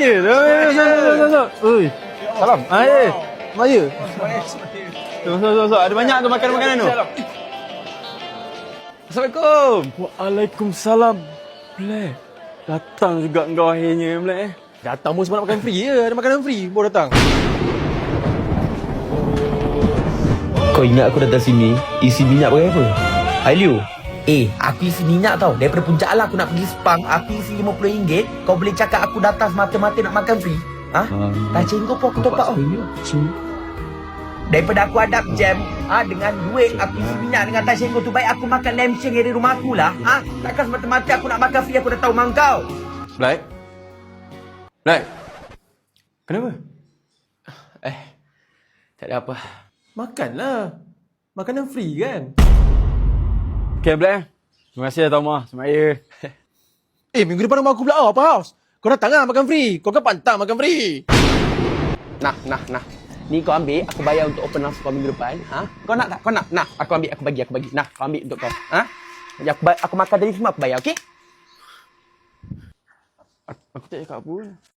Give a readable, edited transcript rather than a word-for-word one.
Semaya. Ui. Salam. Semaya. So. Ada banyak tu makanan tu. Assalamualaikum. Waalaikumsalam. Black. Datang juga engkau akhirnya, Black. Datang pun sebab nak makan free je. Ada makanan free baru datang. Kau ingat aku datang sini isi minyak pakai apa? Ailiu. Aku isi minyak tau. Daripada Puncak Alam aku nak pergi Sepang, aku isi RM50. Kau boleh cakap aku datang semata-mata nak makan free? Tak cengkau pun aku top up tau. Daripada aku hadap jam dengan duit aku isi minyak dengan tas cengkau tu, baik aku makan lamb shank dari rumah aku lah. Takkan semata-mata aku nak makan free aku dah tahu mak kau. Black. Kenapa? Tak ada apa. Makanlah. Makanan free kan? Okay, Black. Terima kasih Tuan Mah. Semaya. Minggu depan rumah aku pula apa house? Kau datang lah makan free. Kau kan pantang makan free. Nah. Ni kau ambil, aku bayar untuk open house kau minggu depan. Kau nak tak? Kau nak? Nah, aku ambil, aku bagi. Nah, kau ambil untuk kau. Aku makan tadi semua aku bayar, okey? Aku tak cakap apa.